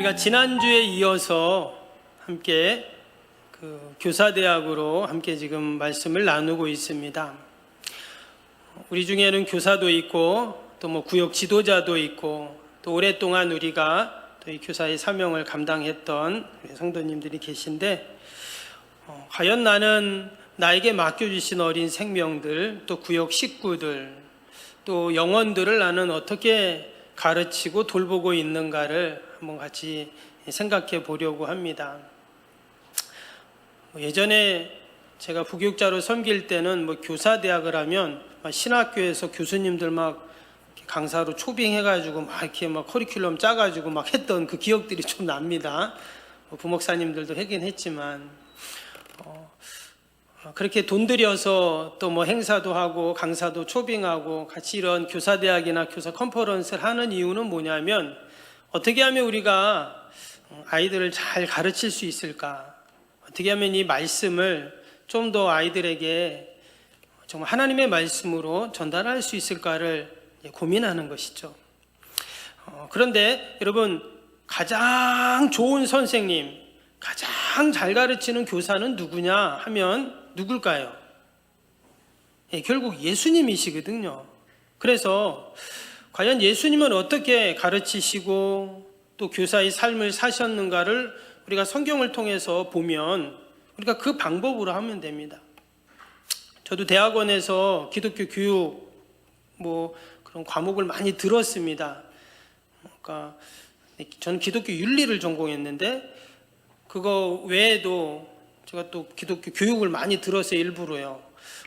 우리가 지난주에 이어서 함께 교사대학으로 함께 지금 말씀을 나누고 있습니다. 우리 중에는 교사도 있고 또 구역 지도자도 있고 또 오랫동안 우리가 또 이 교사의 사명을 감당했던 성도님들이 계신데 과연 나는 나에게 맡겨주신 어린 생명들 또 구역 식구들 또 영혼들을 나는 어떻게 가르치고 돌보고 있는가를 한번 같이 생각해 보려고 합니다. 예전에 제가 부교육자로 섬길 때는 교사대학을 하면 신학교에서 교수님들 막 강사로 초빙해가지고 막 이렇게 막 커리큘럼 짜가지고 막 했던 그 기억들이 좀 납니다. 부목사님들도 하긴 했지만 그렇게 돈 들여서 또 행사도 하고 강사도 초빙하고 같이 이런 교사대학이나 교사 컨퍼런스를 하는 이유는 뭐냐면 어떻게 하면 우리가 아이들을 잘 가르칠 수 있을까? 어떻게 하면 이 말씀을 좀 더 아이들에게 정말 하나님의 말씀으로 전달할 수 있을까를 고민하는 것이죠. 그런데 여러분, 가장 좋은 선생님, 가장 잘 가르치는 교사는 누구냐 하면 누굴까요? 결국 예수님이시거든요. 그래서 과연 예수님은 어떻게 가르치시고 또 교사의 삶을 사셨는가를 우리가 성경을 통해서 보면 우리가 그 방법으로 하면 됩니다. 저도 대학원에서 기독교 교육 그런 과목을 많이 들었습니다. 그러니까 저는 기독교 윤리를 전공했는데 그거 외에도 제가 또 기독교 교육을 많이 들었어요. 일부러요.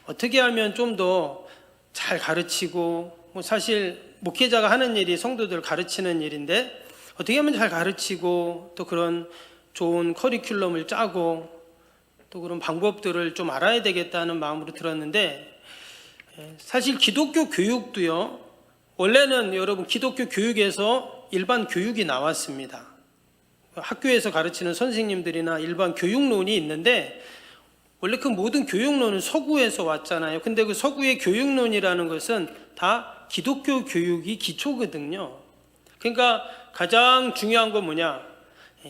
어떻게 하면 좀 더 잘 가르치고 사실 목회자가 하는 일이 성도들 가르치는 일인데 어떻게 하면 잘 가르치고 또 그런 좋은 커리큘럼을 짜고 또 그런 방법들을 좀 알아야 되겠다는 마음으로 들었는데 사실 기독교 교육도요. 원래는 여러분 기독교 교육에서 일반 교육이 나왔습니다. 학교에서 가르치는 선생님들이나 일반 교육론이 있는데 원래 그 모든 교육론은 서구에서 왔잖아요. 근데 그 서구의 교육론이라는 것은 다 기독교 교육이 기초거든요. 그러니까 가장 중요한 건 뭐냐?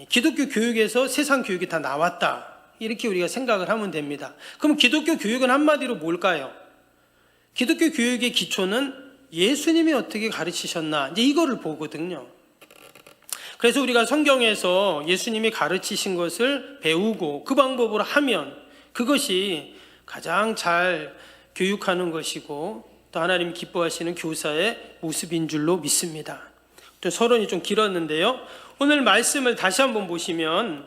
기독교 교육에서 세상 교육이 다 나왔다. 이렇게 우리가 생각을 하면 됩니다. 그럼 기독교 교육은 한마디로 뭘까요? 기독교 교육의 기초는 예수님이 어떻게 가르치셨나 이제 이거를 보거든요. 그래서 우리가 성경에서 예수님이 가르치신 것을 배우고 그 방법으로 하면 그것이 가장 잘 교육하는 것이고 또 하나님 기뻐하시는 교사의 모습인 줄로 믿습니다. 또 서론이 좀 길었는데요. 오늘 말씀을 다시 한번 보시면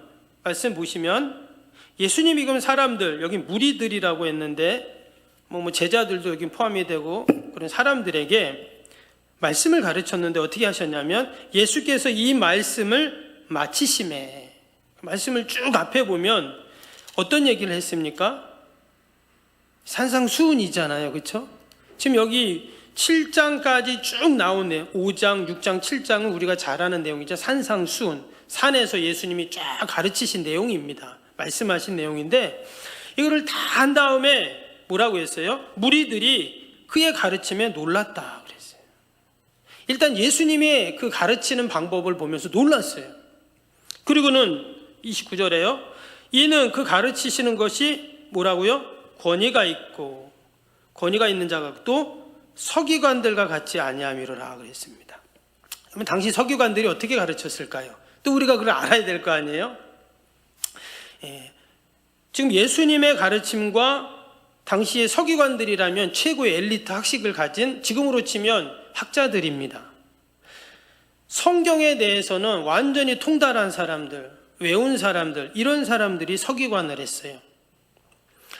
예수님이 그럼 사람들 여기 무리들이라고 했는데 제자들도 여기 포함이 되고 그런 사람들에게 말씀을 가르쳤는데 어떻게 하셨냐면 예수께서 이 말씀을 마치심에 말씀을 쭉 앞에 보면 어떤 얘기를 했습니까? 산상수훈이잖아요. 그렇죠? 지금 여기 7장까지 쭉 나오네요. 5장, 6장, 7장은 우리가 잘 아는 내용이죠. 산상수훈. 산에서 예수님이 쫙 가르치신 내용입니다. 말씀하신 내용인데 이거를 다 한 다음에 뭐라고 했어요? 무리들이 그의 가르침에 놀랐다 그랬어요. 일단 예수님의 그 가르치는 방법을 보면서 놀랐어요. 그리고는 29절에요. 이는 그 가르치시는 것이 뭐라고요? 권위가 있고 권위가 있는 자가 또 서기관들과 같지 아니함이로라 그랬습니다. 그러면 당시 서기관들이 어떻게 가르쳤을까요? 또 우리가 그걸 알아야 될 거 아니에요? 지금 예수님의 가르침과 당시의 서기관들이라면 최고의 엘리트 학식을 가진 지금으로 치면 학자들입니다. 성경에 대해서는 완전히 통달한 사람들, 외운 사람들, 이런 사람들이 서기관을 했어요.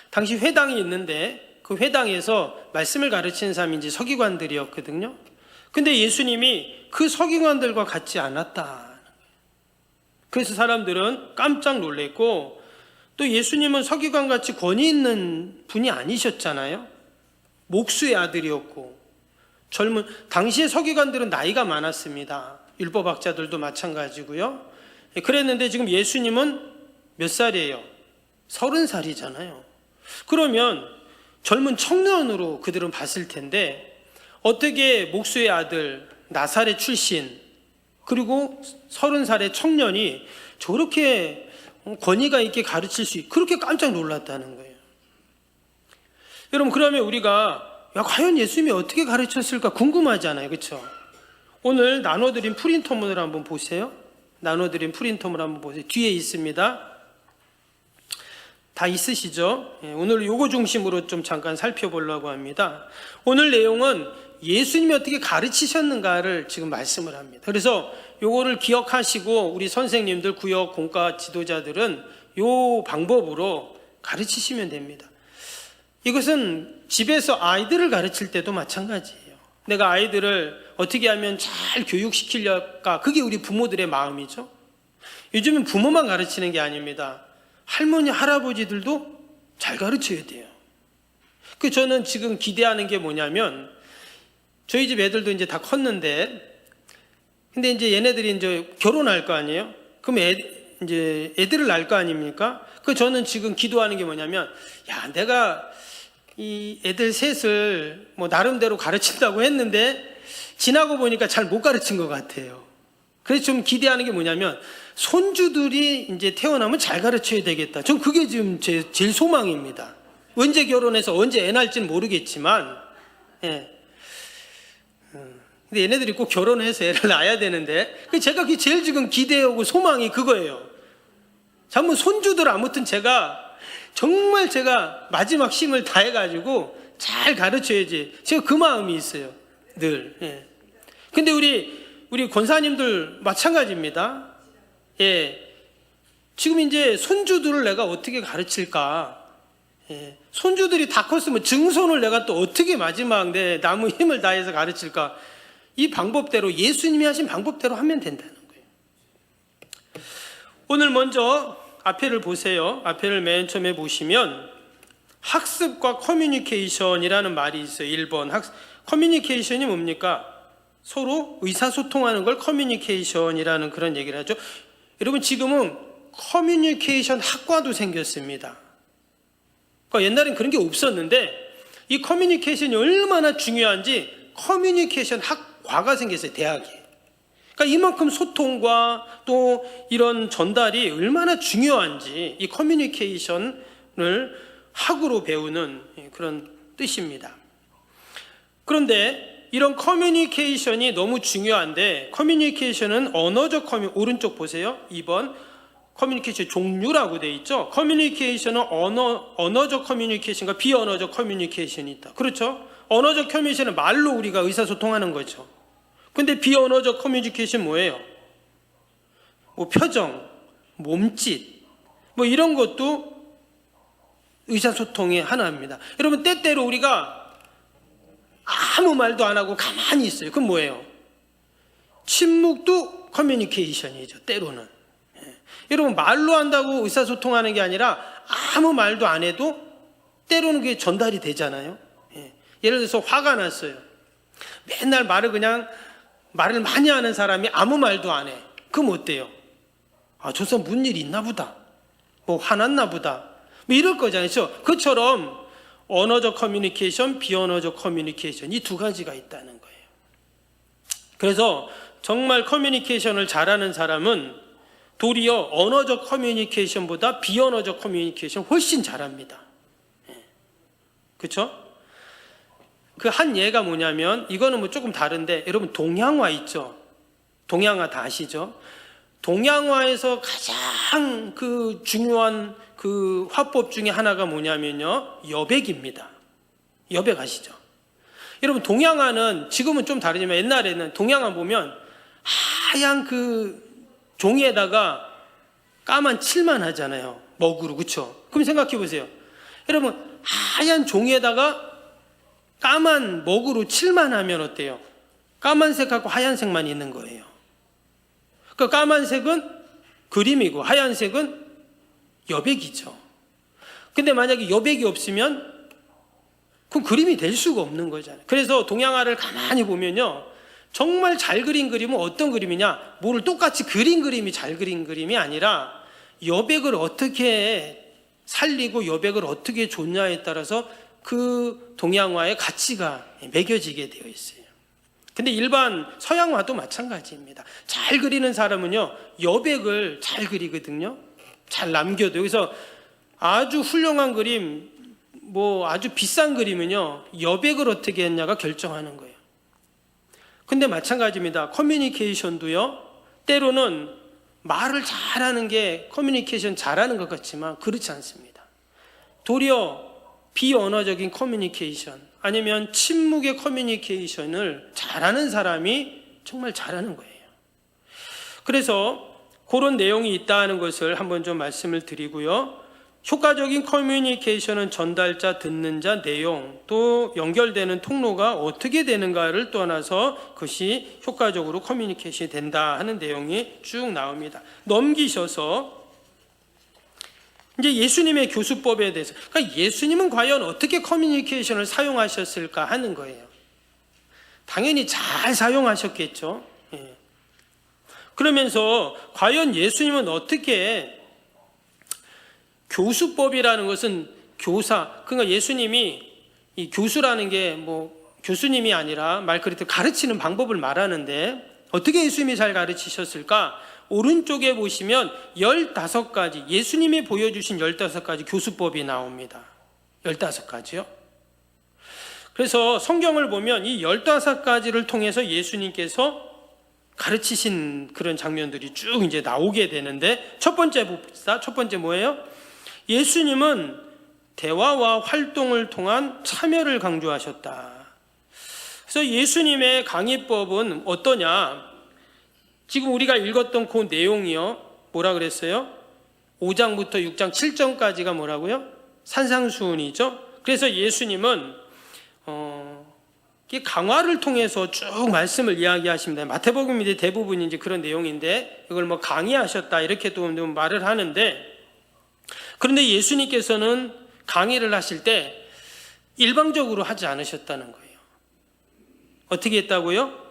당시 회당이 있는데 그 회당에서 말씀을 가르치는 사람인지 서기관들이었거든요. 근데 예수님이 그 서기관들과 같지 않았다. 그래서 사람들은 깜짝 놀랐고 또 예수님은 서기관같이 권위 있는 분이 아니셨잖아요. 목수의 아들이었고 당시의 서기관들은 나이가 많았습니다. 율법학자들도 마찬가지고요. 그랬는데 지금 예수님은 몇 살이에요? 30살이잖아요. 그러면 젊은 청년으로 그들은 봤을 텐데 어떻게 목수의 아들 나사렛 출신 그리고 30살의 청년이 저렇게 권위가 있게 가르칠 수 있고 그렇게 깜짝 놀랐다는 거예요. 여러분, 그러면 우리가 과연 예수님이 어떻게 가르쳤을까 궁금하잖아요. 그렇죠? 오늘 나눠드린 프린터문을 한번 보세요. 나눠드린 프린터문 한번 보세요. 뒤에 있습니다. 다 있으시죠? 오늘 요거 중심으로 좀 잠깐 살펴보려고 합니다. 오늘 내용은 예수님이 어떻게 가르치셨는가를 지금 말씀을 합니다. 그래서 요거를 기억하시고 우리 선생님들, 구역, 공과 지도자들은 요 방법으로 가르치시면 됩니다. 이것은 집에서 아이들을 가르칠 때도 마찬가지예요. 내가 아이들을 어떻게 하면 잘 교육시키려까, 그게 우리 부모들의 마음이죠. 요즘은 부모만 가르치는 게 아닙니다. 할머니, 할아버지들도 잘 가르쳐야 돼요. 저는 지금 기대하는 게 뭐냐면, 저희 집 애들도 이제 다 컸는데, 근데 이제 얘네들이 이제 결혼할 거 아니에요? 그럼 이제 애들을 낳을 거 아닙니까? 저는 지금 기도하는 게 뭐냐면, 내가 이 애들 셋을 뭐 나름대로 가르친다고 했는데, 지나고 보니까 잘 못 가르친 것 같아요. 그래서 좀 기대하는 게 뭐냐면, 손주들이 이제 태어나면 잘 가르쳐야 되겠다. 전 그게 지금 제일 소망입니다. 언제 결혼해서 언제 애 낳을지는 모르겠지만, 근데 얘네들이 꼭 결혼해서 애를 낳아야 되는데, 제가 제일 지금 기대하고 소망이 그거예요. 한번 손주들 아무튼 정말 제가 마지막 힘을 다해가지고 잘 가르쳐야지. 제가 그 마음이 있어요. 늘. 근데 우리 권사님들 마찬가지입니다. 지금 이제 손주들을 내가 어떻게 가르칠까? 손주들이 다 컸으면 증손을 내가 또 어떻게 마지막 내 남은 힘을 다해서 가르칠까? 이 방법대로, 예수님이 하신 방법대로 하면 된다는 거예요. 오늘 먼저 앞에를 보세요. 앞에를 맨 처음에 보시면 학습과 커뮤니케이션이라는 말이 있어요. 1번. 커뮤니케이션이 뭡니까? 서로 의사소통하는 걸 커뮤니케이션이라는 그런 얘기를 하죠. 여러분, 지금은 커뮤니케이션 학과도 생겼습니다. 그러니까 옛날엔 그런 게 없었는데, 이 커뮤니케이션이 얼마나 중요한지 커뮤니케이션 학과가 생겼어요. 대학에. 그러니까 이만큼 소통과 또 이런 전달이 얼마나 중요한지 이 커뮤니케이션을 학으로 배우는 그런 뜻입니다. 그런데 이런 커뮤니케이션이 너무 중요한데, 커뮤니케이션은 언어적 오른쪽 보세요. 2번 커뮤니케이션 종류라고 되어 있죠. 커뮤니케이션은 언어적 커뮤니케이션과 비언어적 커뮤니케이션이 있다. 그렇죠? 언어적 커뮤니케이션은 말로 우리가 의사소통하는 거죠. 근데 비언어적 커뮤니케이션 뭐예요? 표정, 몸짓, 이런 것도 의사소통의 하나입니다. 여러분, 때때로 우리가 아무 말도 안 하고 가만히 있어요. 그건 뭐예요? 침묵도 커뮤니케이션이죠. 때로는. 여러분, 말로 한다고 의사소통하는 게 아니라 아무 말도 안 해도 때로는 그게 전달이 되잖아요. 예를 들어서 화가 났어요. 맨날 말을 많이 하는 사람이 아무 말도 안 해. 그럼 어때요? 저 사람 무슨 일이 있나 보다. 화났나 보다. 이럴 거잖아요. 그처럼 언어적 커뮤니케이션, 비언어적 커뮤니케이션, 이 두 가지가 있다는 거예요. 그래서 정말 커뮤니케이션을 잘하는 사람은 도리어 언어적 커뮤니케이션보다 비언어적 커뮤니케이션 훨씬 잘합니다. 그렇죠? 그 한 예가 뭐냐면, 이거는 조금 다른데, 여러분 동양화 있죠? 동양화 다 아시죠? 동양화에서 가장 중요한 화법 중에 하나가 뭐냐면요, 여백입니다. 여백 아시죠? 여러분, 동양화는 지금은 좀 다르지만 옛날에는 동양화 보면 하얀 종이에다가 까만 칠만 하잖아요. 먹으로. 그렇죠? 그럼 생각해 보세요. 여러분, 하얀 종이에다가 까만 먹으로 칠만 하면 어때요? 까만색하고 하얀색만 있는 거예요. 그 까만색은 그림이고 하얀색은 여백이죠. 근데 만약에 여백이 없으면 그럼 그림이 될 수가 없는 거잖아요. 그래서 동양화를 가만히 보면요, 정말 잘 그린 그림은 어떤 그림이냐, 뭐를 똑같이 그린 그림이 잘 그린 그림이 아니라 여백을 어떻게 살리고 여백을 어떻게 줬냐에 따라서 그 동양화의 가치가 매겨지게 되어 있어요. 근데 일반 서양화도 마찬가지입니다. 잘 그리는 사람은요, 여백을 잘 그리거든요. 잘 남겨둬요. 그래서 아주 훌륭한 그림, 아주 비싼 그림은요, 여백을 어떻게 했냐가 결정하는 거예요. 근데 마찬가지입니다. 커뮤니케이션도요, 때로는 말을 잘하는 게 커뮤니케이션 잘하는 것 같지만 그렇지 않습니다. 도리어 비언어적인 커뮤니케이션, 아니면 침묵의 커뮤니케이션을 잘하는 사람이 정말 잘하는 거예요. 그래서 그런 내용이 있다는 것을 한번 좀 말씀을 드리고요. 효과적인 커뮤니케이션은 전달자, 듣는 자, 내용, 또 연결되는 통로가 어떻게 되는가를 떠나서 그것이 효과적으로 커뮤니케이션이 된다 하는 내용이 쭉 나옵니다. 넘기셔서 이제 예수님의 교수법에 대해서, 그러니까 예수님은 과연 어떻게 커뮤니케이션을 사용하셨을까 하는 거예요. 당연히 잘 사용하셨겠죠. 예. 그러면서 과연 예수님은 어떻게, 교수법이라는 것은 교사, 그러니까 예수님이 이 교수라는 게 교수님이 아니라 말 그대로 가르치는 방법을 말하는데 어떻게 예수님이 잘 가르치셨을까? 오른쪽에 보시면 15가지, 예수님이 보여주신 15가지 교수법이 나옵니다. 15가지요. 그래서 성경을 보면 이 15가지를 통해서 예수님께서 가르치신 그런 장면들이 쭉 이제 나오게 되는데, 첫 번째 봅시다. 첫 번째 뭐예요? 예수님은 대화와 활동을 통한 참여를 강조하셨다. 그래서 예수님의 강의법은 어떠냐? 지금 우리가 읽었던 그 내용이요, 뭐라 그랬어요? 5장부터 6장 7장까지가 뭐라고요? 산상수훈이죠. 그래서 예수님은 강화를 통해서 쭉 말씀을 이야기하십니다. 마태복음이 대부분이 이제 그런 내용인데 이걸 강의하셨다 이렇게 또 말을 하는데, 그런데 예수님께서는 강의를 하실 때 일방적으로 하지 않으셨다는 거예요. 어떻게 했다고요?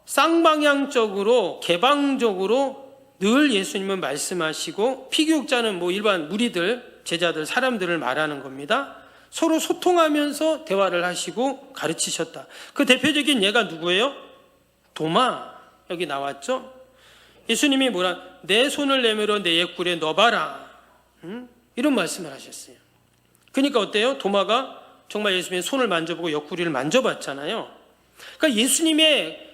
쌍방향적으로, 개방적으로 늘 예수님은 말씀하시고, 피교육자는 일반 무리들, 제자들, 사람들을 말하는 겁니다. 서로 소통하면서 대화를 하시고 가르치셨다. 그 대표적인 예가 누구예요? 도마, 여기 나왔죠? 예수님이 내 손을 내밀어 내 옆구리에 넣어봐라, 이런 말씀을 하셨어요. 그러니까 어때요? 도마가 정말 예수님의 손을 만져보고 옆구리를 만져봤잖아요. 그러니까 예수님의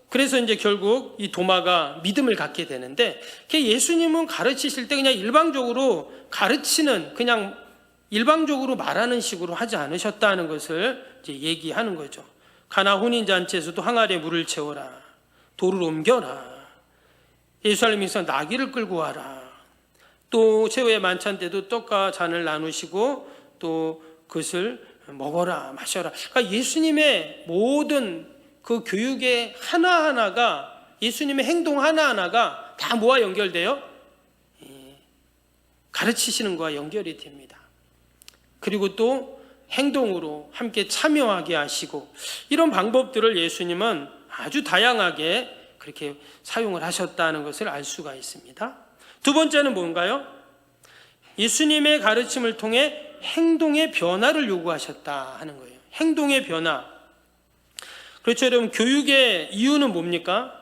그래서 이제 결국 이 도마가 믿음을 갖게 되는데, 예수님은 가르치실 때 그냥 일방적으로 가르치는, 그냥 일방적으로 말하는 식으로 하지 않으셨다는 것을 이제 얘기하는 거죠. 가나 혼인잔치에서도 항아리에 물을 채워라, 돌을 옮겨라, 예루살렘에서 나귀를 끌고 와라, 또 최후의 만찬 때도 떡과 잔을 나누시고 또 그것을 먹어라, 마셔라. 그러니까 예수님의 모든 그 교육의 하나하나가, 예수님의 행동 하나하나가 다 뭐와 연결돼요? 가르치시는 것과 연결이 됩니다. 그리고 또 행동으로 함께 참여하게 하시고, 이런 방법들을 예수님은 아주 다양하게 그렇게 사용을 하셨다는 것을 알 수가 있습니다. 두 번째는 뭔가요? 예수님의 가르침을 통해 행동의 변화를 요구하셨다 하는 거예요. 행동의 변화. 그렇죠, 여러분. 교육의 이유는 뭡니까?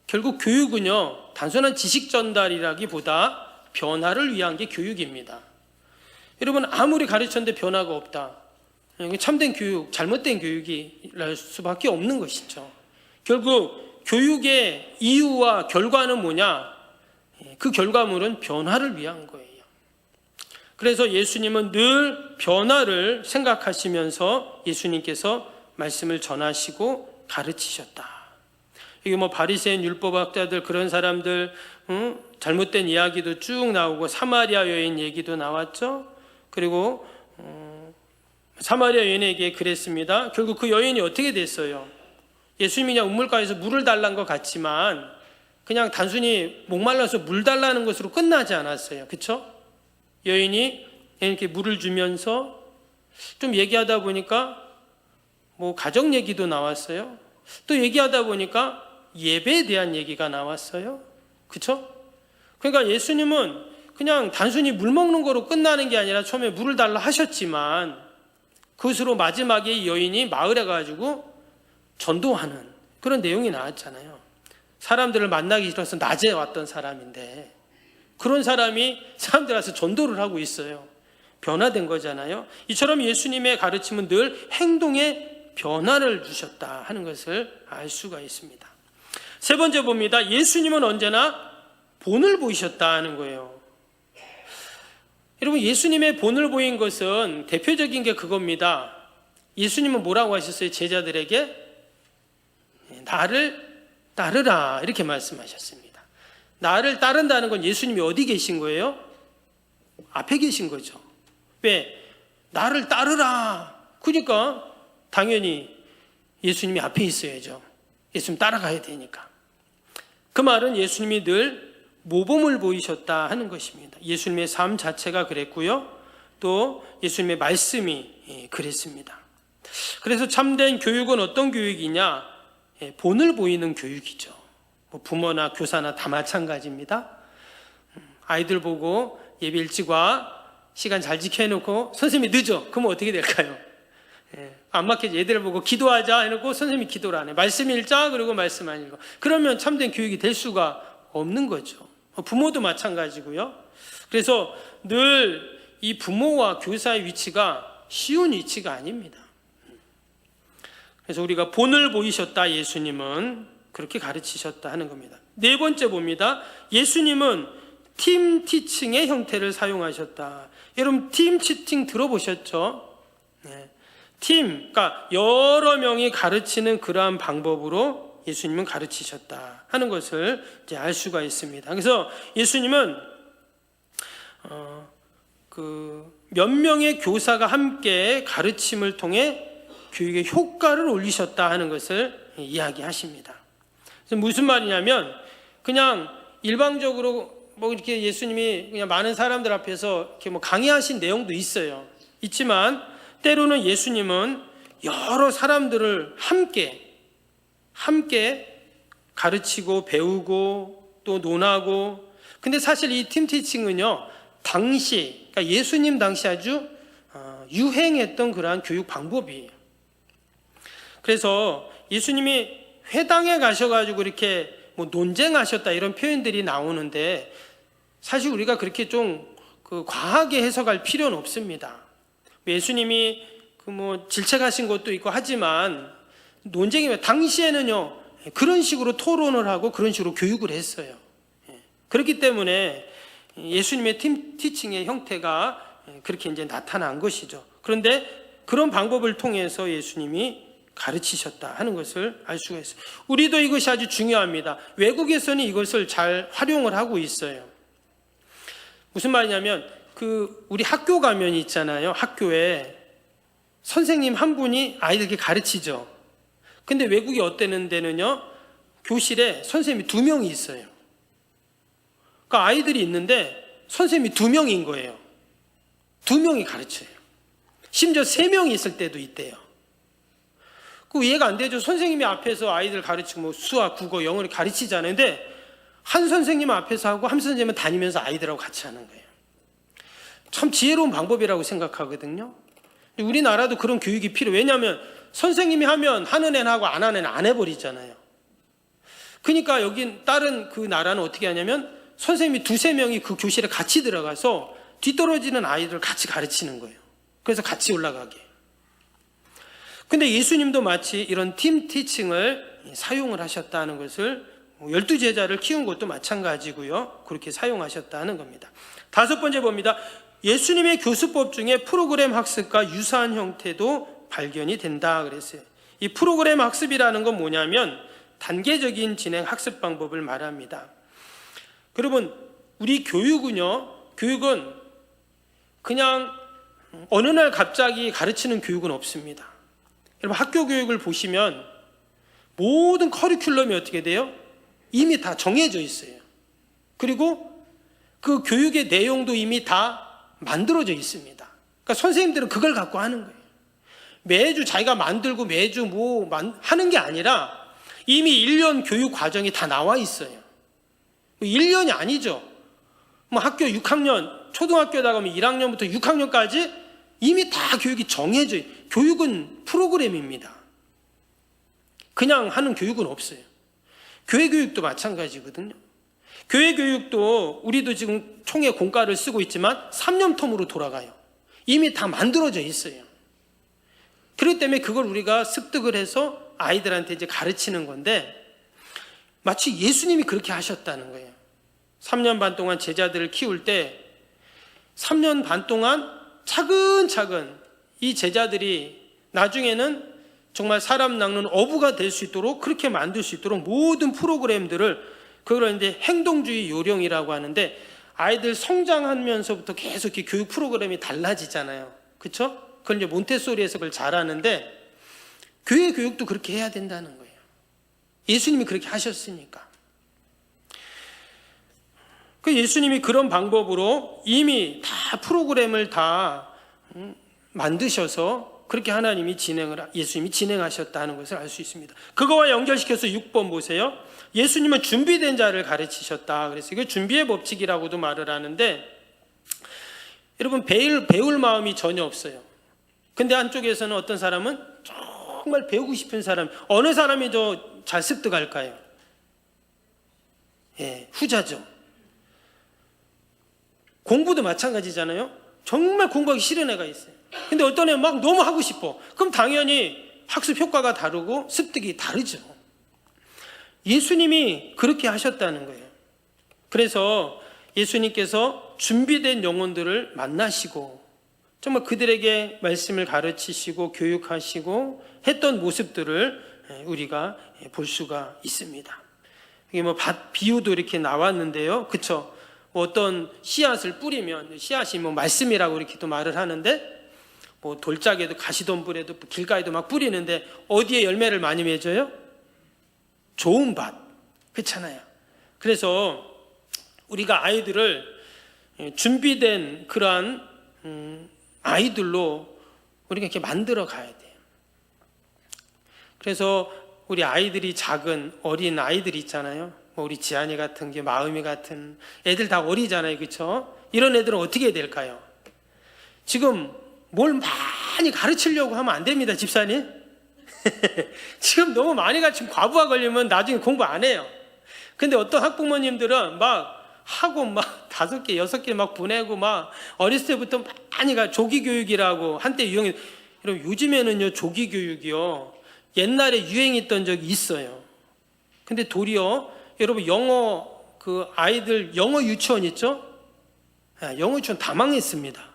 결국 교육은요, 단순한 지식 전달이라기보다 변화를 위한 게 교육입니다. 여러분, 아무리 가르쳤는데 변화가 없다, 참된 교육, 잘못된 교육이랄 수밖에 없는 것이죠. 결국 교육의 이유와 결과는 뭐냐? 그 결과물은 변화를 위한 거예요. 그래서 예수님은 늘 변화를 생각하시면서 예수님께서 말씀을 전하시고 가르치셨다. 이게 바리새인 율법학자들, 그런 사람들, 잘못된 이야기도 쭉 나오고, 사마리아 여인 얘기도 나왔죠. 그리고 사마리아 여인에게 그랬습니다. 결국 그 여인이 어떻게 됐어요? 예수님이 그냥 우물가에서 물을 달라는 것 같지만 그냥 단순히 목말라서 물 달라는 것으로 끝나지 않았어요. 그렇죠? 여인이 이렇게 물을 주면서 좀 얘기하다 보니까 가정 얘기도 나왔어요. 또 얘기하다 보니까 예배에 대한 얘기가 나왔어요. 그렇죠? 그러니까 예수님은 그냥 단순히 물 먹는 거로 끝나는 게 아니라, 처음에 물을 달라 하셨지만 그것으로 마지막에 이 여인이 마을에 가지고 전도하는 그런 내용이 나왔잖아요. 사람들을 만나기 싫어서 낮에 왔던 사람인데 그런 사람이 사람들 앞에서 전도를 하고 있어요. 변화된 거잖아요. 이처럼 예수님의 가르침은 늘 행동에 변화를 주셨다 하는 것을 알 수가 있습니다. 세 번째 봅니다. 예수님은 언제나 본을 보이셨다 하는 거예요. 여러분, 예수님의 본을 보인 것은 대표적인 게 그겁니다. 예수님은 뭐라고 하셨어요? 제자들에게 나를 따르라 이렇게 말씀하셨습니다. 나를 따른다는 건 예수님이 어디 계신 거예요? 앞에 계신 거죠. 왜? 나를 따르라. 그러니까 당연히 예수님이 앞에 있어야죠. 예수님 따라가야 되니까. 그 말은 예수님이 늘 모범을 보이셨다 하는 것입니다. 예수님의 삶 자체가 그랬고요. 또 예수님의 말씀이 그랬습니다. 그래서 참된 교육은 어떤 교육이냐? 본을 보이는 교육이죠. 부모나 교사나 다 마찬가지입니다. 아이들 보고 예배 일찍 와, 시간 잘 지켜놓고 선생님이 늦어. 그러면 어떻게 될까요? 안 맞게 얘들 보고 기도하자 해놓고 선생님이 기도를 안 해. 말씀 읽자 그리고 말씀 안 읽어. 그러면 참된 교육이 될 수가 없는 거죠. 부모도 마찬가지고요. 그래서 늘 이 부모와 교사의 위치가 쉬운 위치가 아닙니다. 그래서 우리가 본을 보이셨다 예수님은 그렇게 가르치셨다 하는 겁니다. 네 번째 봅니다. 예수님은 팀 티칭의 형태를 사용하셨다. 여러분 팀 티칭 들어보셨죠? 그러니까 여러 명이 가르치는 그러한 방법으로 예수님은 가르치셨다 하는 것을 이제 알 수가 있습니다. 그래서 예수님은 몇 명의 교사가 함께 가르침을 통해 교육의 효과를 올리셨다 하는 것을 이야기하십니다. 그래서 무슨 말이냐면 그냥 일방적으로 뭐 이렇게 예수님이 그냥 많은 사람들 앞에서 이렇게 뭐 강의하신 내용도 있어요. 있지만 때로는 예수님은 여러 사람들을 함께 가르치고 배우고 또 논하고. 근데 사실 이 팀 티칭은요 당시 그러니까 예수님 당시 아주 유행했던 그러한 교육 방법이에요. 그래서 예수님이 회당에 가셔가지고 이렇게 뭐 논쟁하셨다 이런 표현들이 나오는데 사실 우리가 그렇게 좀 과하게 해석할 필요는 없습니다. 예수님이 뭐 질책하신 것도 있고 하지만 논쟁이 당시에는요 그런 식으로 토론을 하고 그런 식으로 교육을 했어요. 그렇기 때문에 예수님의 티칭의 형태가 그렇게 이제 나타난 것이죠. 그런데 그런 방법을 통해서 예수님이 가르치셨다 하는 것을 알 수가 있어요. 우리도 이것이 아주 중요합니다. 외국에서는 이것을 잘 활용을 하고 있어요. 무슨 말이냐면 우리 학교 가면 있잖아요. 학교에 선생님 한 분이 아이들에게 가르치죠. 근데 외국이 어때는 데는요 교실에 선생님이 2명이 있어요. 그러니까 아이들이 있는데 선생님이 2명인 거예요. 2명이 가르쳐요. 심지어 3명이 있을 때도 있대요. 그 이해가 안 되죠. 선생님이 앞에서 아이들 가르치고 뭐 수학, 국어, 영어를 가르치잖아요. 근데 한 선생님 앞에서 하고 한 선생님은 다니면서 아이들하고 같이 하는 거예요. 참 지혜로운 방법이라고 생각하거든요. 우리나라도 그런 교육이 필요해요. 왜냐하면 선생님이 하면 하는 애는 하고 안 하는 애는 안 해버리잖아요. 그러니까 여긴 다른 그 나라는 어떻게 하냐면 선생님이 2-3명이 그 교실에 같이 들어가서 뒤떨어지는 아이들을 같이 가르치는 거예요. 그래서 같이 올라가게. 근데 예수님도 마치 이런 팀 티칭을 사용을 하셨다는 것을 12제자를 키운 것도 마찬가지고요. 그렇게 사용하셨다는 겁니다. 5번째 봅니다. 예수님의 교수법 중에 프로그램 학습과 유사한 형태도 발견이 된다 그랬어요. 이 프로그램 학습이라는 건 뭐냐면 단계적인 진행 학습 방법을 말합니다. 여러분 우리 교육은 그냥 어느 날 갑자기 가르치는 교육은 없습니다. 여러분 학교 교육을 보시면 모든 커리큘럼이 어떻게 돼요? 이미 다 정해져 있어요. 그리고 그 교육의 내용도 이미 다 만들어져 있습니다. 그러니까 선생님들은 그걸 갖고 하는 거예요. 매주 자기가 만들고 매주 하는 게 아니라 이미 1년 교육 과정이 다 나와 있어요. 1년이 아니죠. 뭐 학교 6학년, 초등학교에 나가면 1학년부터 6학년까지 이미 다 교육이 정해져 있어요. 교육은 프로그램입니다. 그냥 하는 교육은 없어요. 교회 교육도 마찬가지거든요. 교회 교육도 우리도 지금 총회 공과를 쓰고 있지만 3년텀으로 돌아가요. 이미 다 만들어져 있어요. 그렇기 때문에 그걸 우리가 습득을 해서 아이들한테 이제 가르치는 건데, 마치 예수님이 그렇게 하셨다는 거예요. 3년 반 동안 제자들을 키울 때 3년 반 동안 차근차근 이 제자들이 나중에는 정말 사람 낚는 어부가 될 수 있도록 그렇게 만들 수 있도록 모든 프로그램들을, 그걸 이제 행동주의 요령이라고 하는데, 아이들 성장하면서부터 계속 이렇게 교육 프로그램이 달라지잖아요. 그렇죠? 그걸 이제 몬테소리에서 그걸 잘하는데, 교회 교육도 그렇게 해야 된다는 거예요. 예수님이 그렇게 하셨으니까. 그 예수님이 그런 방법으로 이미 다 프로그램을 다 만드셔서 그렇게 예수님이 진행하셨다는 것을 알 수 있습니다. 그거와 연결시켜서 6번 보세요. 예수님은 준비된 자를 가르치셨다. 그래서 이거 준비의 법칙이라고도 말을 하는데, 여러분 배울 마음이 전혀 없어요. 근데 한쪽에서는 어떤 사람은 정말 배우고 싶은 사람, 어느 사람이 더 잘 습득할까요? 후자죠. 공부도 마찬가지잖아요. 정말 공부하기 싫은 애가 있어요. 근데 어떤 애는 막 너무 하고 싶어. 그럼 당연히 학습 효과가 다르고 습득이 다르죠. 예수님이 그렇게 하셨다는 거예요. 그래서 예수님께서 준비된 영혼들을 만나시고 정말 그들에게 말씀을 가르치시고 교육하시고 했던 모습들을 우리가 볼 수가 있습니다. 이게 뭐 밭 비유도 이렇게 나왔는데요. 그렇죠? 어떤 씨앗을 뿌리면 씨앗이 뭐 말씀이라고 이렇게 또 말을 하는데, 뭐 돌짝에도 가시덤불에도 길가에도 막 뿌리는데 어디에 열매를 많이 맺어요? 좋은 밭. 그렇잖아요. 그래서 우리가 아이들을 준비된 그러한 아이들로 우리가 이렇게 만들어 가야 돼요. 그래서 우리 아이들이 작은 어린 아이들 있잖아요. 뭐 우리 지안이 같은 게 마음이 같은 애들 다 어리잖아요. 그렇죠? 이런 애들은 어떻게 해야 될까요? 지금 뭘 많이 가르치려고 하면 안 됩니다. 집사님. 지금 너무 많이 가르치면 과부하 걸리면 나중에 공부 안 해요. 근데 어떤 학부모님들은 막 하고 막 5개, 6개 막 보내고 막 어렸을 때부터 많이 조기 교육이라고 한때 유행해. 여러분 요즘에는요 조기 교육이요 옛날에 유행했던 적이 있어요. 근데 도리어 여러분 영어 그 아이들 영어 유치원 있죠? 영어 유치원 다 망했습니다.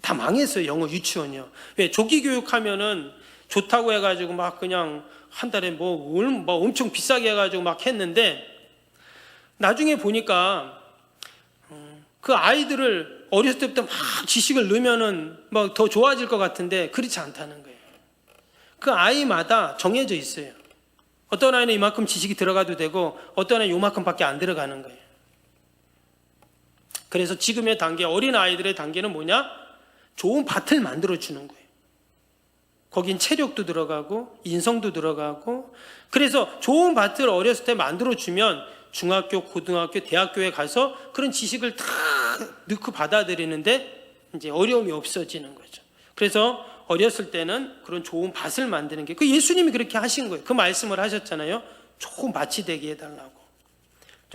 다 망했어요. 영어 유치원이요. 왜? 조기 교육하면은 좋다고 해가지고 막 그냥 한 달에 뭐 엄청 비싸게 해가지고 막 했는데, 나중에 보니까 그 아이들을 어렸을 때부터 막 지식을 넣으면은 막 더 좋아질 것 같은데 그렇지 않다는 거예요. 그 아이마다 정해져 있어요. 어떤 아이는 이만큼 지식이 들어가도 되고 어떤 아이는 요만큼밖에 안 들어가는 거예요. 그래서 지금의 단계, 어린 아이들의 단계는 뭐냐? 좋은 밭을 만들어 주는 거예요. 거긴 체력도 들어가고 인성도 들어가고, 그래서 좋은 밭을 어렸을 때 만들어 주면 중학교, 고등학교, 대학교에 가서 그런 지식을 다 넣고 받아들이는데 이제 어려움이 없어지는 거죠. 그래서 어렸을 때는 그런 좋은 밭을 만드는 게, 그 예수님이 그렇게 하신 거예요. 그 말씀을 하셨잖아요. 좋은 밭이 되게 해달라고.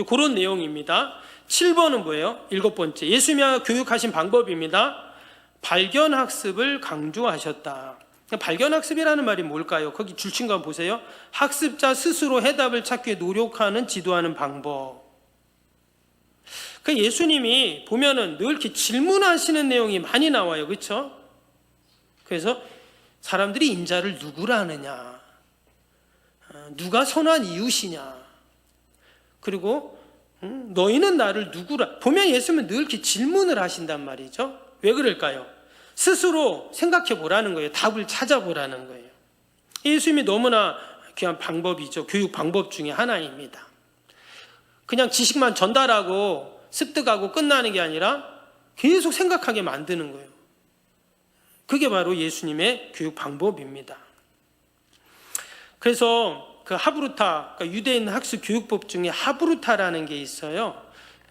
그런 내용입니다. 7번은 뭐예요? 7번째. 예수님이 교육하신 방법입니다. 발견학습을 강조하셨다. 발견학습이라는 말이 뭘까요? 거기 줄친거 보세요. 학습자 스스로 해답을 찾기 위해 노력하는, 지도하는 방법. 그 예수님이 보면은 늘 이렇게 질문하시는 내용이 많이 나와요. 그렇죠? 그래서 사람들이 인자를 누구라 하느냐, 누가 선한 이웃이냐, 그리고 너희는 나를 누구라. 보면 예수님은 늘 이렇게 질문을 하신단 말이죠. 왜 그럴까요? 스스로 생각해 보라는 거예요. 답을 찾아보라는 거예요. 예수님이 너무나 귀한 방법이죠. 교육 방법 중에 하나입니다. 그냥 지식만 전달하고 습득하고 끝나는 게 아니라 계속 생각하게 만드는 거예요. 그게 바로 예수님의 교육 방법입니다. 그래서 그 하브루타, 그러니까 유대인 학습 교육법 중에 하브루타라는 게 있어요.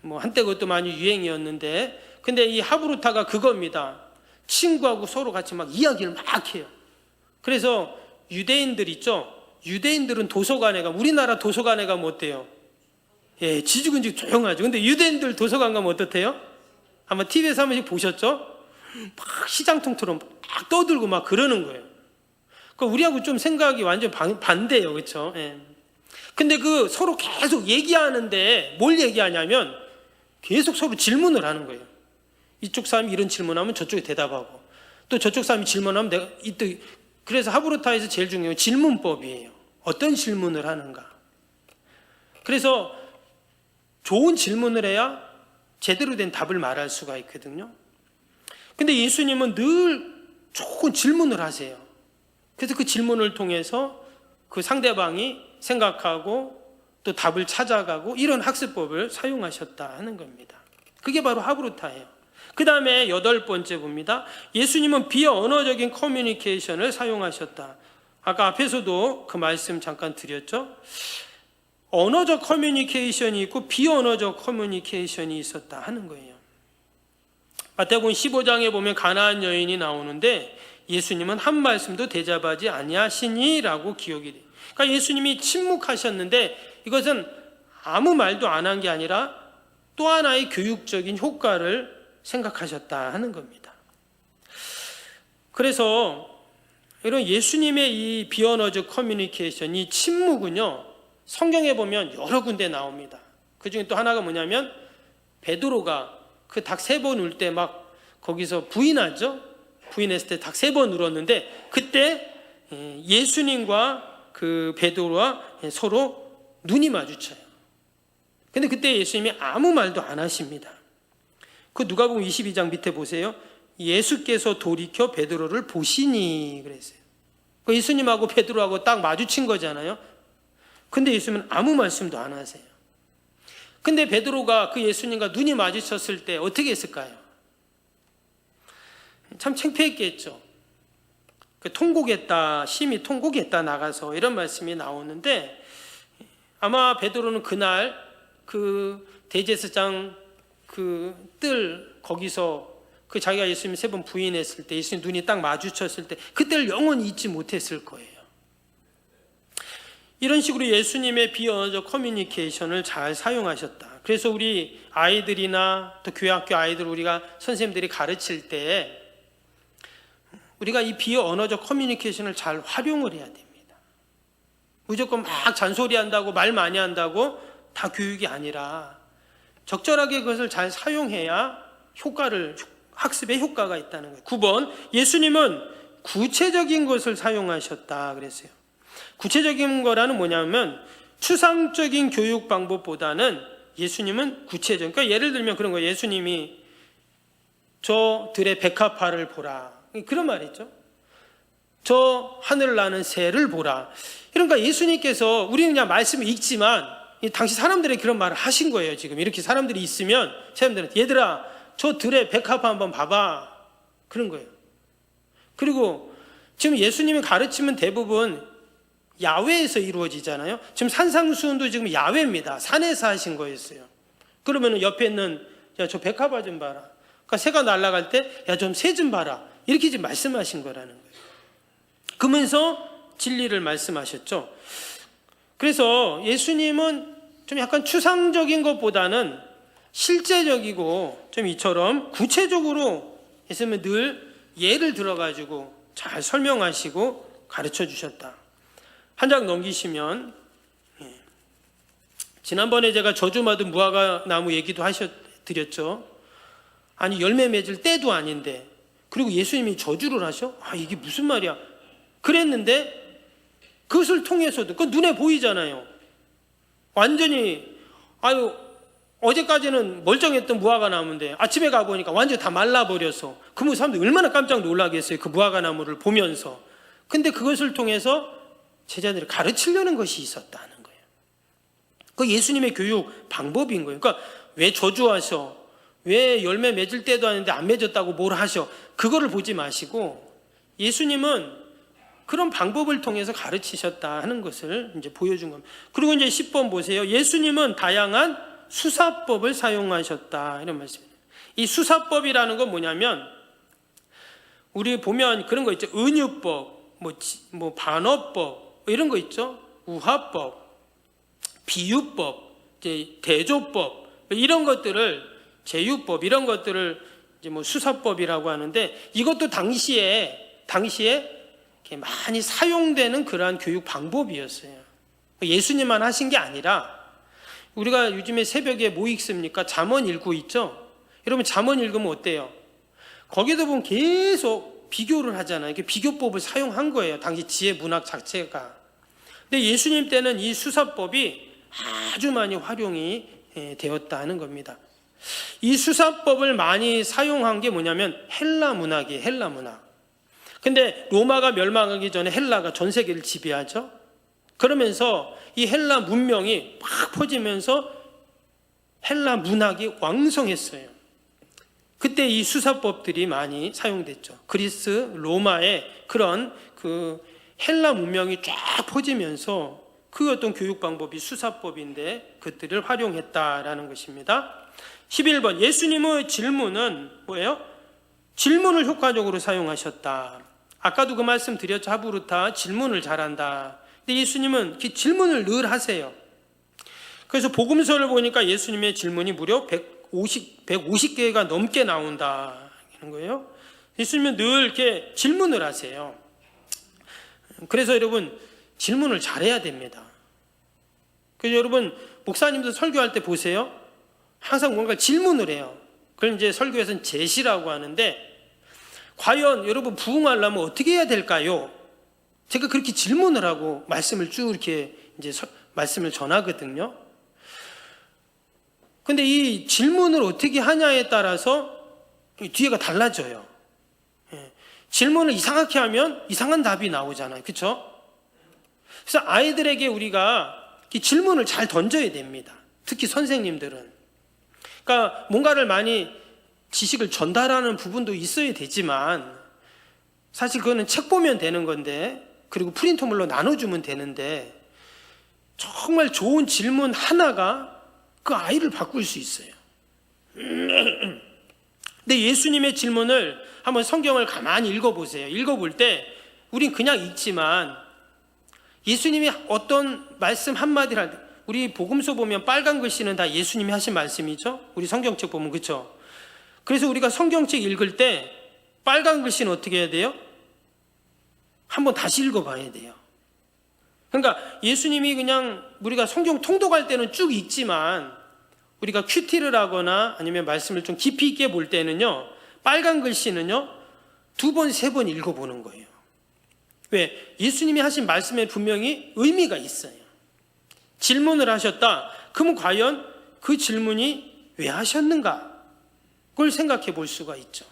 뭐 한때 그것도 많이 유행이었는데, 근데 이 하브루타가 그겁니다. 친구하고 서로 같이 막 이야기를 막 해요. 그래서 유대인들 있죠? 유대인들은 도서관에 가면, 우리나라 도서관에 가면 어때요? 예, 지지근지 조용하죠. 근데 유대인들 도서관 가면 어떻대요? 아마 TV에서 한 번씩 보셨죠? 막 시장통처럼 막 떠들고 막 그러는 거예요. 그러니까 우리하고 좀 생각이 완전 반대예요. 그렇죠? 예. 근데 그 서로 계속 얘기하는데 뭘 얘기하냐면 계속 서로 질문을 하는 거예요. 이쪽 사람이 이런 질문하면 저쪽이 대답하고, 또 저쪽 사람이 질문하면 내가 이때. 그래서 하브루타에서 제일 중요한 질문법이에요. 어떤 질문을 하는가. 그래서 좋은 질문을 해야 제대로 된 답을 말할 수가 있거든요. 근데 예수님은 늘 좋은 질문을 하세요. 그래서 그 질문을 통해서 그 상대방이 생각하고 또 답을 찾아가고 이런 학습법을 사용하셨다 하는 겁니다. 그게 바로 하브루타예요. 그 다음에 8번째 봅니다. 예수님은 비언어적인 커뮤니케이션을 사용하셨다. 아까 앞에서도 그 말씀 잠깐 드렸죠. 언어적 커뮤니케이션이 있고 비언어적 커뮤니케이션이 있었다 하는 거예요. 마태복음 15장에 보면 가나안 여인이 나오는데 예수님은 한 말씀도 대답하지 아니하시니라고 기억이 돼요. 그러니까 예수님이 침묵하셨는데 이것은 아무 말도 안 한 게 아니라 또 하나의 교육적인 효과를 생각하셨다 하는 겁니다. 그래서 이런 예수님의 이 비언어적 커뮤니케이션, 이 침묵은요, 성경에 보면 여러 군데 나옵니다. 그 중에 또 하나가 뭐냐면 베드로가 그 닭 3번 울 때 막 거기서 부인하죠. 부인했을 때 닭 3번 울었는데 그때 예수님과 그 베드로와 서로 눈이 마주쳐요. 근데 그때 예수님이 아무 말도 안 하십니다. 그 누가복음 22장 밑에 보세요. 예수께서 돌이켜 베드로를 보시니 그랬어요. 그 예수님하고 베드로하고 딱 마주친 거잖아요. 근데 예수님은 아무 말씀도 안 하세요. 근데 베드로가 그 예수님과 눈이 마주쳤을 때 어떻게 했을까요? 참 창피했겠죠. 그 통곡했다, 심히 통곡했다 나가서 이런 말씀이 나오는데 아마 베드로는 그날 그 대제사장 그 뜰 거기서 그 자기가 예수님 3번 부인했을 때 예수님 눈이 딱 마주쳤을 때 그때를 영원히 잊지 못했을 거예요. 이런 식으로 예수님의 비언어적 커뮤니케이션을 잘 사용하셨다. 그래서 우리 아이들이나 또 교회학교 아이들 우리가 선생님들이 가르칠 때 우리가 이 비언어적 커뮤니케이션을 잘 활용을 해야 됩니다. 무조건 막 잔소리한다고 말 많이 한다고 다 교육이 아니라 적절하게 그것을 잘 사용해야 학습의 효과가 있다는 거예요. 9번, 예수님은 구체적인 것을 사용하셨다 그랬어요. 구체적인 거라는 뭐냐면 추상적인 교육 방법보다는 예수님은 구체적. 그러니까 예를 들면 그런 거예요. 예수님이 저 들의 백합화를 보라. 그런 말이죠. 저 하늘 나는 새를 보라. 그러니까 예수님께서 우리는 그냥 말씀을 읽지만 당시 사람들에게 그런 말을 하신 거예요. 지금 이렇게 사람들이 있으면 사람들한테 얘들아 저 들의 백합화 한번 봐봐. 그런 거예요. 그리고 지금 예수님의 가르침은 대부분 야외에서 이루어지잖아요. 지금 산상수훈도 지금 야외입니다. 산에서 하신 거였어요. 그러면 옆에 있는 야, 저 백합화 좀 봐라. 그러니까 새가 날아갈 때 야, 좀 새 좀 봐라. 이렇게 지금 말씀하신 거라는 거예요. 그러면서 진리를 말씀하셨죠. 그래서 예수님은 좀 약간 추상적인 것보다는 실제적이고 좀 이처럼 구체적으로 예수님은 늘 예를 들어가지고 잘 설명하시고 가르쳐 주셨다. 한 장 넘기시면 지난번에 제가 저주 받은 무화과 나무 얘기도 드렸죠. 아니 열매 맺을 때도 아닌데 그리고 예수님이 저주를 하셔? 아 이게 무슨 말이야? 그랬는데 그것을 통해서도 그 눈에 보이잖아요. 완전히 어제까지는 멀쩡했던 무화과 나무인데 아침에 가보니까 완전히 다 말라버려서 그 사람들이 얼마나 깜짝 놀라겠어요. 그 무화과 나무를 보면서. 근데 그것을 통해서 제자들을 가르치려는 것이 있었다는 거예요. 그 예수님의 교육 방법인 거예요. 그러니까 왜 저주하셔? 왜 열매 맺을 때도 아닌데 안 맺었다고 뭘 하셔? 그거를 보지 마시고 예수님은 그런 방법을 통해서 가르치셨다 하는 것을 이제 보여준 겁니다. 그리고 이제 10번 보세요. 예수님은 다양한 수사법을 사용하셨다 이런 말씀입니다. 이 수사법이라는 건 뭐냐면 우리 보면 그런 거 있죠. 은유법, 뭐 반어법 뭐 이런 거 있죠. 우화법, 비유법, 이제 대조법 이런 것들을 제유법 이런 것들을 이제 뭐 수사법이라고 하는데 이것도 당시에 이렇게 많이 사용되는 그러한 교육 방법이었어요. 예수님만 하신 게 아니라 우리가 요즘에 새벽에 뭐 읽습니까? 잠언 읽고 있죠. 여러분 잠언 읽으면 어때요? 거기도 보면 계속 비교를 하잖아요. 이게 비교법을 사용한 거예요. 당시 지혜 문학 자체가. 근데 예수님 때는 이 수사법이 아주 많이 활용이 되었다는 겁니다. 이 수사법을 많이 사용한 게 뭐냐면 헬라 문학이에요. 헬라 문학. 근데 로마가 멸망하기 전에 헬라가 전 세계를 지배하죠. 그러면서 이 헬라 문명이 막 퍼지면서 헬라 문학이 왕성했어요. 그때 이 수사법들이 많이 사용됐죠. 그리스, 로마의 그런 그 헬라 문명이 쫙 퍼지면서 그 어떤 교육 방법이 수사법인데 그들을 활용했다라는 것입니다. 11번 예수님의 질문은 뭐예요? 질문을 효과적으로 사용하셨다. 아까도 그 말씀 드렸죠. 하부르타 질문을 잘한다. 근데 예수님은 이렇게 질문을 늘 하세요. 그래서 복음서를 보니까 예수님의 질문이 무려 150개가 넘게 나온다 이런 거예요. 예수님은 늘 이렇게 질문을 하세요. 그래서 여러분 질문을 잘해야 됩니다. 그래서 여러분 목사님도 설교할 때 보세요. 항상 뭔가 질문을 해요. 그걸 이제 설교에서는 제시라고 하는데 과연 여러분 부흥하려면 어떻게 해야 될까요? 제가 그렇게 질문을 하고 말씀을 쭉 이렇게 이제 말씀을 전하거든요. 근데 이 질문을 어떻게 하냐에 따라서 뒤에가 달라져요. 질문을 이상하게 하면 이상한 답이 나오잖아요. 그렇죠? 그래서 아이들에게 우리가 이 질문을 잘 던져야 됩니다. 특히 선생님들은. 그러니까 뭔가를 많이 지식을 전달하는 부분도 있어야 되지만 사실 그거는 책 보면 되는 건데 그리고 프린터물로 나눠주면 되는데 정말 좋은 질문 하나가 그 아이를 바꿀 수 있어요. 근데 예수님의 질문을 한번 성경을 가만히 읽어보세요. 읽어볼 때 우린 그냥 읽지만 예수님이 어떤 말씀 한마디를 할 때 우리 복음서 보면 빨간 글씨는 다 예수님이 하신 말씀이죠. 우리 성경책 보면 그렇죠. 그래서 우리가 성경책 읽을 때 빨간 글씨는 어떻게 해야 돼요? 한번 다시 읽어봐야 돼요. 그러니까 예수님이 그냥 우리가 성경 통독할 때는 쭉 읽지만 우리가 큐티를 하거나 아니면 말씀을 좀 깊이 있게 볼 때는요 빨간 글씨는요 2번, 3번 읽어보는 거예요. 왜? 예수님이 하신 말씀에 분명히 의미가 있어요. 질문을 하셨다. 그러면 과연 그 질문이 왜 하셨는가? 그걸 생각해 볼 수가 있죠.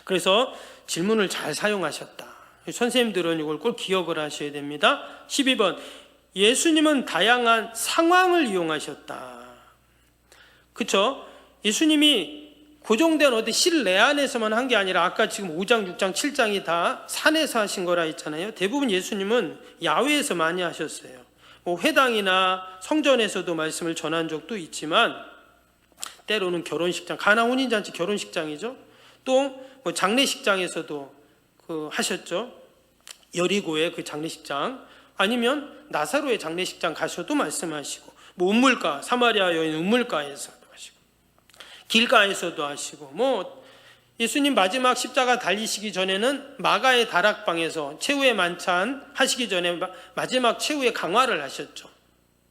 그래서 질문을 잘 사용하셨다. 선생님들은 이걸 꼭 기억을 하셔야 됩니다. 12번 예수님은 다양한 상황을 이용하셨다. 그렇죠? 예수님이 고정된 어디 실내 안에서만 한 게 아니라 아까 지금 5장, 6장, 7장이 다 산에서 하신 거라 했잖아요. 대부분 예수님은 야외에서 많이 하셨어요. 뭐 회당이나 성전에서도 말씀을 전한 적도 있지만 때로는 결혼식장, 가나 혼인잔치 결혼식장이죠. 또 뭐 장례식장에서도 하셨죠. 여리고의 그 장례식장 아니면 나사로의 장례식장 가셔도 말씀하시고 뭐 운물가, 사마리아 여인 운물가에서도 하시고 길가에서도 하시고 뭐 예수님 마지막 십자가 달리시기 전에는 마가의 다락방에서 최후의 만찬 하시기 전에 마지막 최후의 강화를 하셨죠.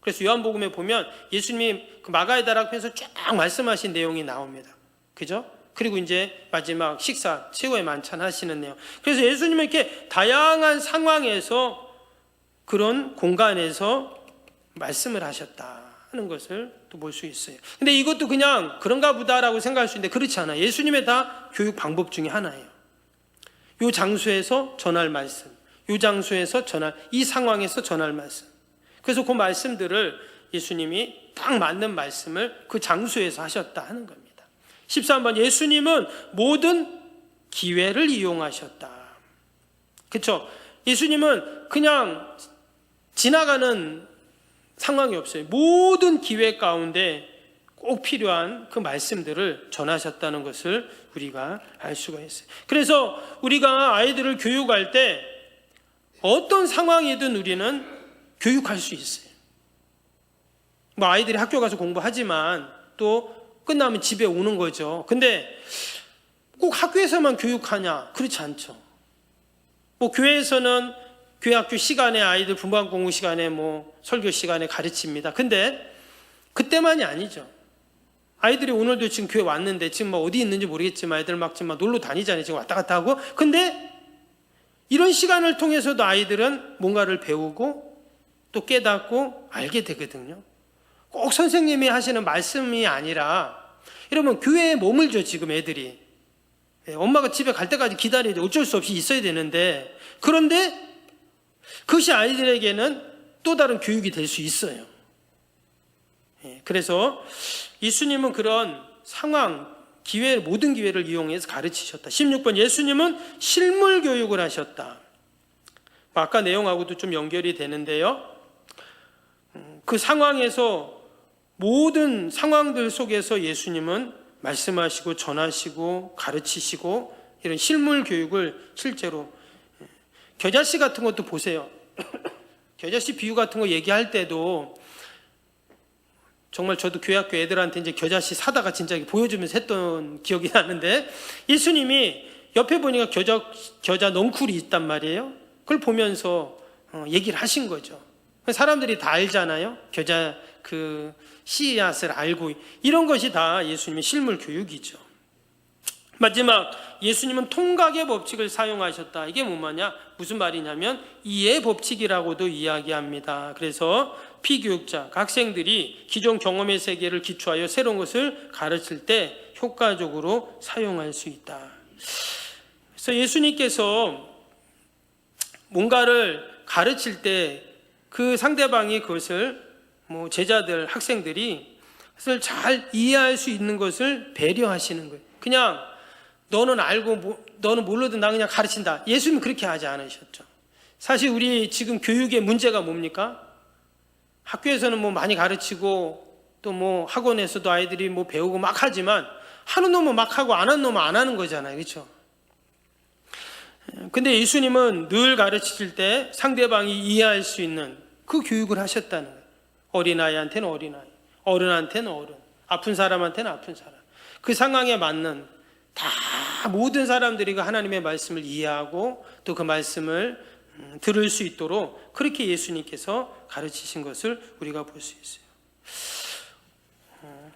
그래서 요한복음에 보면 예수님이 그 마가의 다락방에서 쫙 말씀하신 내용이 나옵니다. 그죠? 그리고 이제 마지막 식사, 최후의 만찬 하시는 내용. 그래서 예수님은 이렇게 다양한 상황에서 그런 공간에서 말씀을 하셨다는 것을 또 볼 수 있어요. 근데 이것도 그냥 그런가 보다라고 생각할 수 있는데 그렇지 않아요. 예수님의 다 교육 방법 중에 하나예요. 이 장소에서 전할 말씀, 이 장소에서 이 상황에서 전할 말씀. 그래서 그 말씀들을 예수님이 딱 맞는 말씀을 그 장소에서 하셨다 하는 겁니다. 13번 예수님은 모든 기회를 이용하셨다. 그렇죠? 예수님은 그냥 지나가는 상황이 없어요. 모든 기회 가운데 꼭 필요한 그 말씀들을 전하셨다는 것을 우리가 알 수가 있어요. 그래서 우리가 아이들을 교육할 때 어떤 상황이든 우리는 교육할 수 있어요. 뭐 아이들이 학교 가서 공부하지만 또 끝나면 집에 오는 거죠. 근데 꼭 학교에서만 교육하냐? 그렇지 않죠. 뭐 교회에서는 교회 학교 시간에 아이들 분반 공부 시간에 뭐 설교 시간에 가르칩니다. 근데 그때만이 아니죠. 아이들이 오늘도 지금 교회 왔는데 지금 뭐 어디 있는지 모르겠지만 아이들 막 지금 놀러 다니잖아요. 지금 왔다 갔다 하고. 근데 이런 시간을 통해서도 아이들은 뭔가를 배우고 또 깨닫고 알게 되거든요. 꼭 선생님이 하시는 말씀이 아니라, 여러분 교회에 머물죠 지금 애들이. 엄마가 집에 갈 때까지 기다려야 돼. 어쩔 수 없이 있어야 되는데, 그런데 그것이 아이들에게는 또 다른 교육이 될 수 있어요. 그래서 예수님은 그런 상황, 기회, 모든 기회를 이용해서 가르치셨다. 16번, 예수님은 실물 교육을 하셨다. 아까 내용하고도 좀 연결이 되는데요. 그 상황에서, 모든 상황들 속에서 예수님은 말씀하시고 전하시고 가르치시고 이런 실물 교육을 실제로, 겨자씨 같은 것도 보세요. 겨자씨 비유 같은 거 얘기할 때도 정말 저도 교회학교 애들한테 이제 겨자씨 사다가 진짜 보여주면서 했던 기억이 나는데, 예수님이 옆에 보니까 겨자 넝쿨이 있단 말이에요. 그걸 보면서 얘기를 하신 거죠. 사람들이 다 알잖아요. 겨자 그 씨앗을 알고, 이런 것이 다 예수님의 실물 교육이죠. 마지막, 예수님은 통각의 법칙을 사용하셨다. 이게 뭐냐? 무슨 말이냐면 이해 법칙이라고도 이야기합니다. 그래서 피교육자, 학생들이 기존 경험의 세계를 기초하여 새로운 것을 가르칠 때 효과적으로 사용할 수 있다. 그래서 예수님께서 뭔가를 가르칠 때 그 상대방이 그것을, 뭐 제자들, 학생들이 그것을 잘 이해할 수 있는 것을 배려하시는 거예요. 그냥 너는 알고 너는 모르든 나 그냥 가르친다. 예수님은 그렇게 하지 않으셨죠. 사실 우리 지금 교육의 문제가 뭡니까? 학교에서는 뭐 많이 가르치고 또 뭐 학원에서도 아이들이 뭐 배우고 막 하지만, 하는 놈은 막 하고 안 하는 놈은 안 하는 거잖아요. 그렇죠? 근데 예수님은 늘 가르치실 때 상대방이 이해할 수 있는 그 교육을 하셨다는 거예요. 어린아이한테는 어린아이, 어른한테는 어른, 아픈 사람한테는 아픈 사람, 그 상황에 맞는, 다 모든 사람들이 그 하나님의 말씀을 이해하고 또 그 말씀을 들을 수 있도록 그렇게 예수님께서 가르치신 것을 우리가 볼 수 있어요.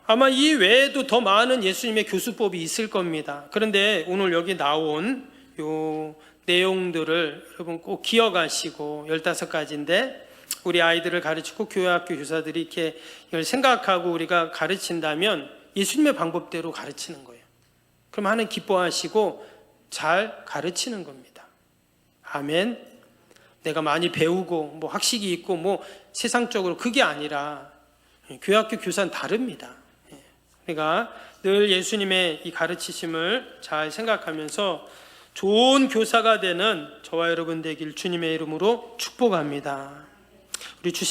아마 이 외에도 더 많은 예수님의 교수법이 있을 겁니다. 그런데 오늘 여기 나온 요 내용들을 여러분 꼭 기억하시고, 15가지인데 우리 아이들을 가르치고 교회학교 교사들이 이렇게 이걸 생각하고 우리가 가르친다면 예수님의 방법대로 가르치는 거예요. 그럼 하나님 기뻐하시고 잘 가르치는 겁니다. 아멘. 내가 많이 배우고 뭐 학식이 있고 뭐 세상적으로, 그게 아니라 교회학교 교사는 다릅니다. 그러니까 늘 예수님의 이 가르치심을 잘 생각하면서 좋은 교사가 되는 저와 여러분 되길 주님의 이름으로 축복합니다. 우리